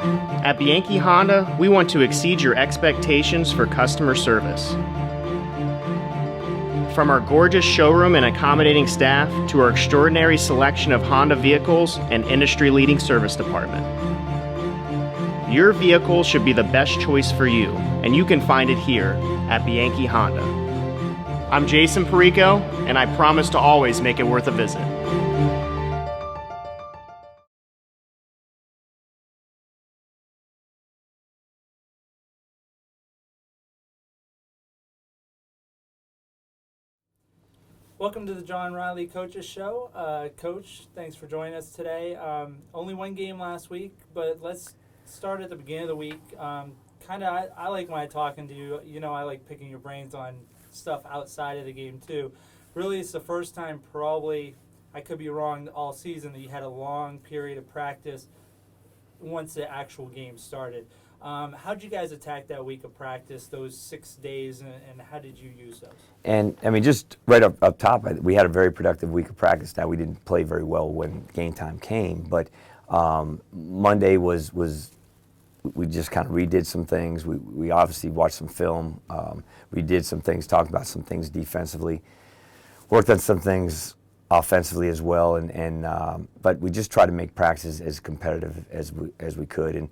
At Bianchi Honda, we want to exceed your expectations for customer service. From our gorgeous showroom and accommodating staff to our extraordinary selection of Honda vehicles and industry-leading service department. Your vehicle should be the best choice for you, and you can find it here at Bianchi Honda. I'm Jason Perico, and I promise to always make it worth a visit. Welcome to the John Reilly Coaches Show. Coach, thanks for joining us today. Only one game last week, but let's start at the beginning of the week. I like when I'm talking to you. You know, I like picking your brains on stuff outside of the game too. Really, it's the first time, probably, I could be wrong, all season that you had a long period of practice once the actual game started. How did you guys attack that week of practice, those 6 days, and how did you use those? And, I mean, just right up top, we had a very productive week of practice. Now, we didn't play very well when game time came, but Monday was we just kind of redid some things. We obviously watched some film. We did some things, talked about some things defensively, worked on some things offensively as well, but we just tried to make practice as competitive as we could. And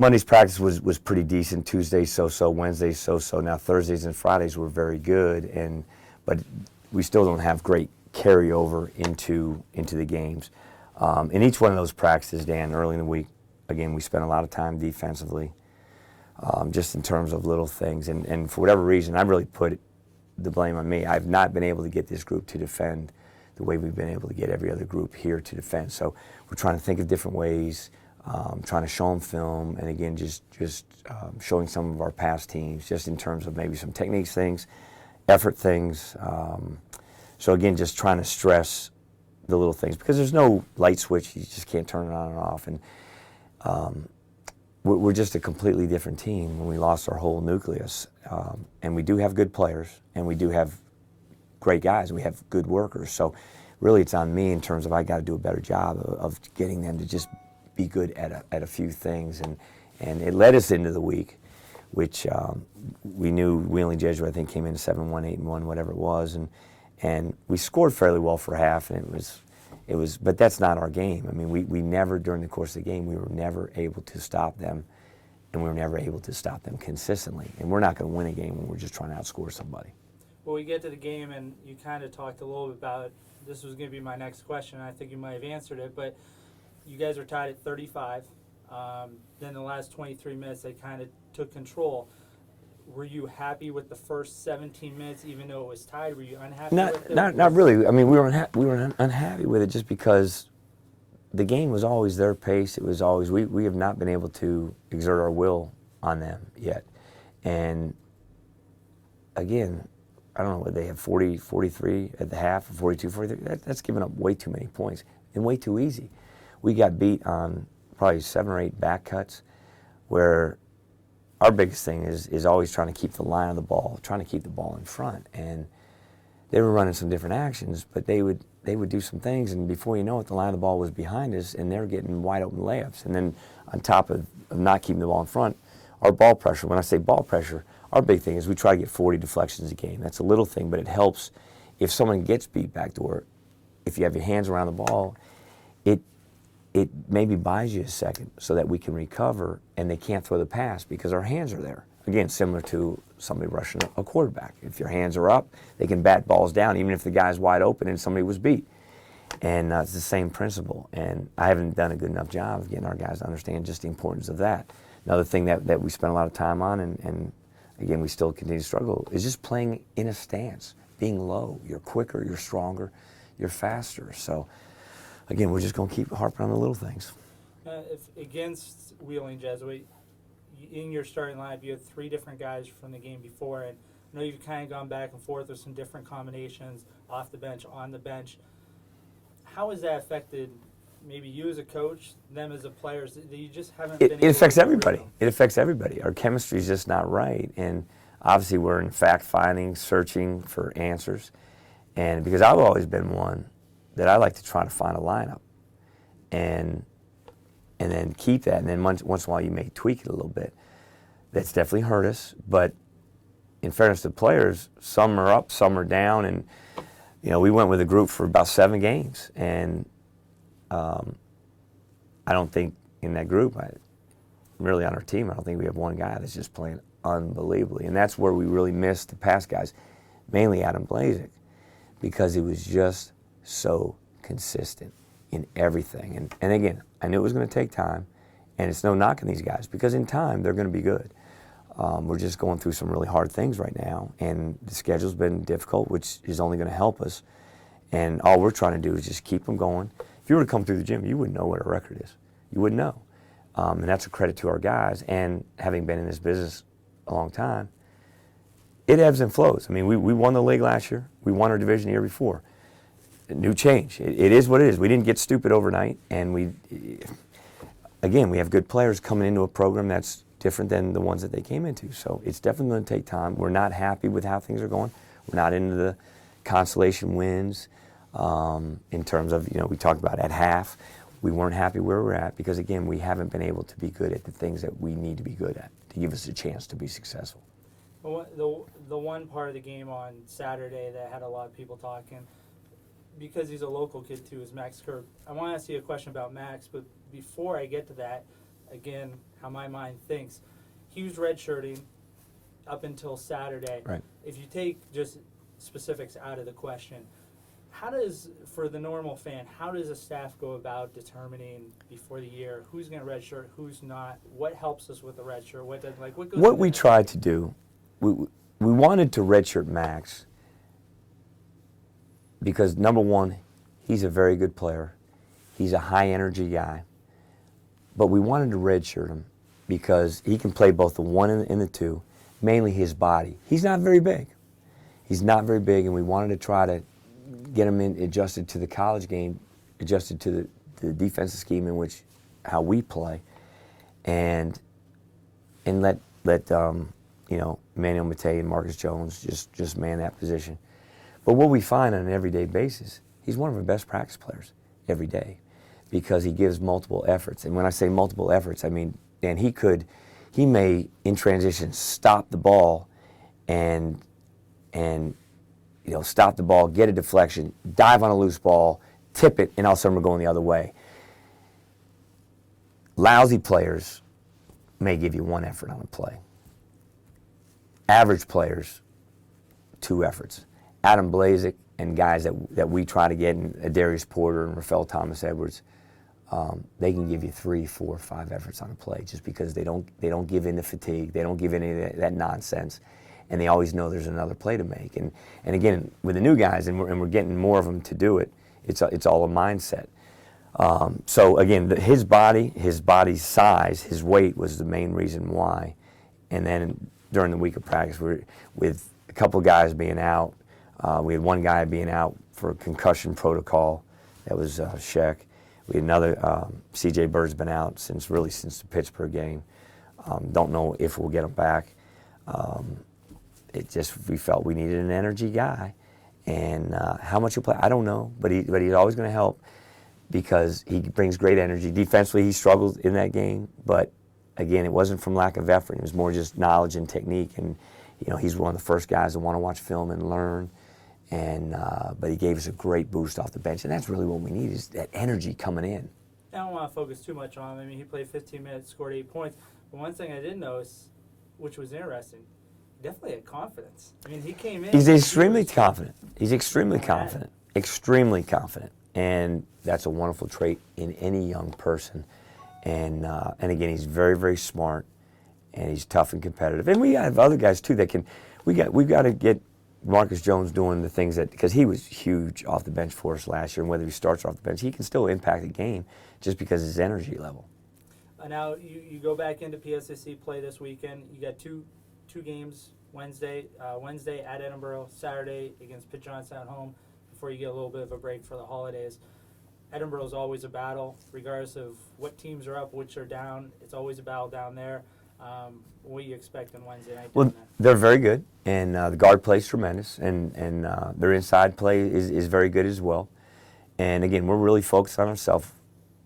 Monday's practice was pretty decent. Tuesday so-so, Wednesday so-so. Now Thursdays and Fridays were very good, but we still don't have great carryover into the games. In each one of those practices, Dan, early in the week, again, we spent a lot of time defensively, just in terms of little things. And for whatever reason, I really put the blame on me. I've not been able to get this group to defend the way we've been able to get every other group here to defend. So we're trying to think of different ways. Trying to show them film, and again, just showing some of our past teams, just in terms of maybe some techniques things, effort things. So again, just trying to stress the little things, because there's no light switch. You just can't turn it on and off. And we're just a completely different team when we lost our whole nucleus. And we do have good players, and we do have great guys. We have good workers. So really, it's on me in terms of I got to do a better job of getting them to just be good at a few things, and it led us into the week, which we knew Reilly Jesuit, I think, came in 7-1, 8-1, whatever it was, and we scored fairly well for half, and it was, but that's not our game. I mean, we never, during the course of the game, we were never able to stop them, and we were never able to stop them consistently, and we're not going to win a game when we're just trying to outscore somebody. Well, we get to the game, and you kind of talked a little bit about it. This was going to be my next question. I think you might have answered it, but you guys are tied at 35. Then the last 23 minutes, they kind of took control. Were you happy with the first 17 minutes, even though it was tied? Were you unhappy with it? Not really. I mean, we were unhappy with it just because the game was always their pace. It was always, we have not been able to exert our will on them yet. And again, I don't know what they have, 40, 43 at the half, 42, 43. That's giving up way too many points and way too easy. We got beat on probably 7 or 8 back cuts, where our biggest thing is always trying to keep the line of the ball, trying to keep the ball in front. And they were running some different actions, but they would do some things, and before you know it, the line of the ball was behind us, and they were getting wide open layups. And then on top of not keeping the ball in front, our ball pressure, when I say ball pressure, our big thing is we try to get 40 deflections a game. That's a little thing, but it helps if someone gets beat backdoor. If you have your hands around the ball, it maybe buys you a second so that we can recover, and they can't throw the pass because our hands are there. Again, similar to somebody rushing a quarterback. If your hands are up, they can bat balls down, even if the guy's wide open and somebody was beat. And it's the same principle. And I haven't done a good enough job of getting our guys to understand just the importance of that. Another thing that we spent a lot of time on, and again, we still continue to struggle, is just playing in a stance, being low. You're quicker, you're stronger, you're faster. So again, we're just going to keep harping on the little things. If against Reilly Jesuit, in your starting lineup, you had 3 different guys from the game before, and I know you've kind of gone back and forth with some different combinations, off the bench, on the bench. How has that affected maybe you as a coach, them as a players, that you just haven't been able to? It affects everybody. It affects everybody. Our chemistry is just not right, and obviously we're in fact-finding, searching for answers, and because I've always been one that I like to try to find a lineup. And and then keep that. And then once in a while you may tweak it a little bit. That's definitely hurt us. But in fairness to players, some are up, some are down, and we went with a group for about 7 games, and I don't think in that group, really on our team, I don't think we have one guy that's just playing unbelievably, and that's where we really missed the past guys, mainly Adam Blazik, because he was just so consistent in everything. And again, I knew it was going to take time, and it's no knocking these guys, because in time they're going to be good. We're just going through some really hard things right now, and the schedule's been difficult, which is only going to help us. And all we're trying to do is just keep them going. If you were to come through the gym, you wouldn't know what our record is. You wouldn't know. And that's a credit to our guys. And having been in this business a long time, it ebbs and flows. I mean, we won the league last year. We won our division the year before. A new change. It is what it is. We didn't get stupid overnight. And again, we have good players coming into a program that's different than the ones that they came into. So it's definitely going to take time. We're not happy with how things are going. We're not into the consolation wins in terms of, we talked about at half. We weren't happy where we're at because, again, we haven't been able to be good at the things that we need to be good at to give us a chance to be successful. Well, the one part of the game on Saturday that had a lot of people talking, because he's a local kid too, is Max Kerb. I want to ask you a question about Max, but before I get to that, again, how my mind thinks, he was redshirting up until Saturday. Right. If you take just specifics out of the question, how does, for the normal fan, how does a staff go about determining before the year who's going to redshirt, who's not? What helps us with the redshirt? What does, what goes? What we tried to do, we wanted to redshirt Max because, number one, he's a very good player. He's a high energy guy. But we wanted to redshirt him because he can play both the 1 and the 2, mainly his body. He's not very big. He's not very big, and we wanted to try to get him adjusted to the college game, adjusted to the defensive scheme in which how we play, and let Manuel Mattei and Marcus Jones just man that position. But what we find on an everyday basis, he's one of our best practice players every day because he gives multiple efforts. And when I say multiple efforts, I mean, and he may in transition stop the ball and stop the ball, get a deflection, dive on a loose ball, tip it, and all of a sudden we're going the other way. Lousy players may give you 1 effort on a play. Average players, 2 efforts. Adam Blazik and guys that we try to get, in Darius Porter and Rafael Thomas Edwards, they can give you 3, 4, 5 efforts on a play just because they don't give in to fatigue, they don't give in any of that nonsense, and they always know there's another play to make. And again, with the new guys, and we're getting more of them to do it, it's all a mindset. So again, his body's size, his weight was the main reason why. And then during the week of practice, with a couple of guys being out, we had one guy being out for a concussion protocol. That was Sheck. We had another, C.J. Bird's been out since the Pittsburgh game. Don't know if we'll get him back. We felt we needed an energy guy. And how much he'll play, I don't know, but he's always going to help because he brings great energy. Defensively, he struggled in that game, but again, it wasn't from lack of effort. It was more just knowledge and technique. And he's one of the first guys that want to watch film and learn. And but he gave us a great boost off the bench, and that's really what we need is that energy coming in. I don't want to focus too much on him. I mean, he played 15 minutes, scored 8 points. But one thing I did notice, which was interesting, he definitely had confidence. I mean, he came in. He's extremely confident. He's extremely confident. Extremely confident, and that's a wonderful trait in any young person. And again, he's very, very smart, and he's tough and competitive. And we have other guys too that can. We've got to get Marcus Jones doing the things that, because he was huge off the bench for us last year, and whether he starts off the bench, he can still impact the game just because of his energy level. Now you go back into PSAC play this weekend. You got two games Wednesday at Edinboro, Saturday against Pitt Johnson at home before you get a little bit of a break for the holidays. Edinboro is always a battle, regardless of what teams are up, which are down. It's always a battle down there. What do you expect on Wednesday night? Well, they're very good, and the guard play is tremendous, and their inside play is very good as well. And again, we're really focused on ourselves.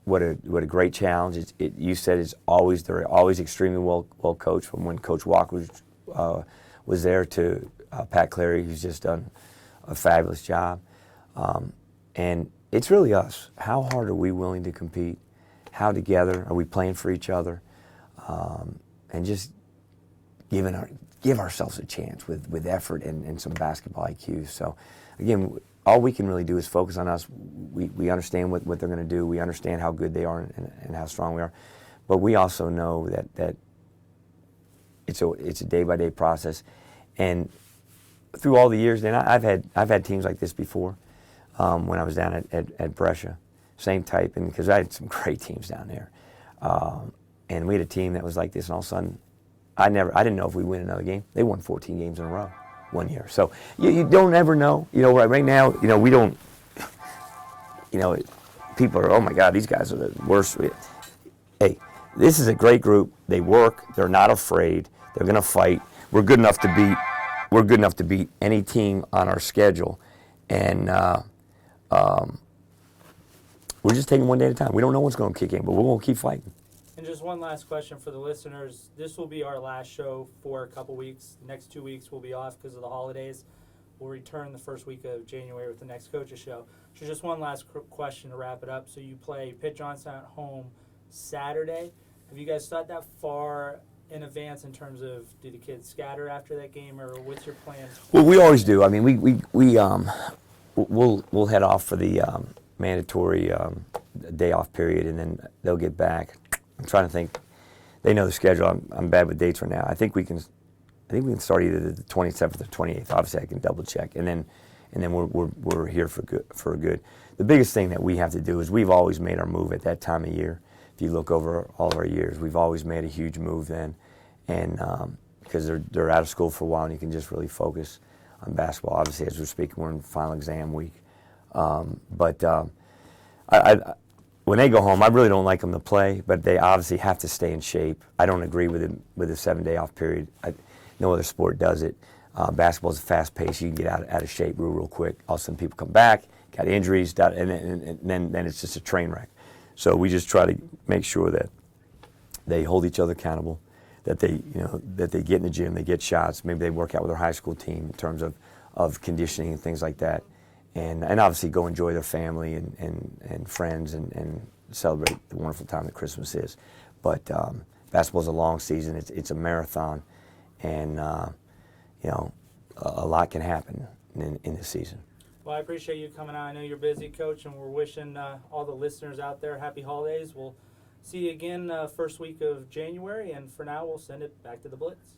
what a great challenge. You said they're always extremely well coached. From when Coach Walker was there to Pat Clary, who's just done a fabulous job. And it's really us. How hard are we willing to compete? How together are we playing for each other? And just give ourselves a chance with effort and some basketball IQ. So, again, all we can really do is focus on us. We understand what they're going to do. We understand how good they are and how strong we are. But we also know that it's a day-by-day process. And through all the years, and I've had teams like this before when I was down at Brescia. Same type, and because I had some great teams down there. And we had a team that was like this, and all of a sudden, I didn't know if we'd win another game. They won 14 games in a row one year. So you don't ever know. Right now, we don't, people are, oh my God, these guys are the worst. Hey, this is a great group. They work. They're not afraid. They're going to fight. We're good enough to beat any team on our schedule. And we're just taking one day at a time. We don't know what's going to kick in, but we're going to keep fighting. And just one last question for the listeners. This will be our last show for a couple weeks. The next 2 weeks we'll be off because of the holidays. We'll return the first week of January with the next coaches show. So just one last question to wrap it up. So you play Pitt Johnstown at home Saturday. Have you guys thought that far in advance in terms of do the kids scatter after that game, or what's your plan? Well, we always do. I mean, we'll head off for the mandatory day off period, and then they'll get back. I'm trying to think. They know the schedule. I'm bad with dates right now. I think we can start either the 27th or 28th. Obviously, I can double check, and then we're here for good. The biggest thing that we have to do is we've always made our move at that time of year. If you look over all of our years, we've always made a huge move then, and because they're out of school for a while, and you can just really focus on basketball. Obviously, as we're speaking, we're in final exam week, but when they go home, I really don't like them to play, but they obviously have to stay in shape. I don't agree with a 7-day off period. No other sport does it. Basketball is fast paced. You can get out of shape real quick. All of a sudden, people come back, got injuries, and then it's just a train wreck. So we just try to make sure that they hold each other accountable, that they get in the gym, they get shots. Maybe they work out with their high school team in terms of conditioning and things like that. And obviously go enjoy their family and friends and celebrate the wonderful time that Christmas is. But basketball is a long season. It's a marathon, and a lot can happen in this season. Well, I appreciate you coming out. I know you're busy, Coach, and we're wishing all the listeners out there happy holidays. We'll see you again first week of January, and for now, we'll send it back to the Blitz.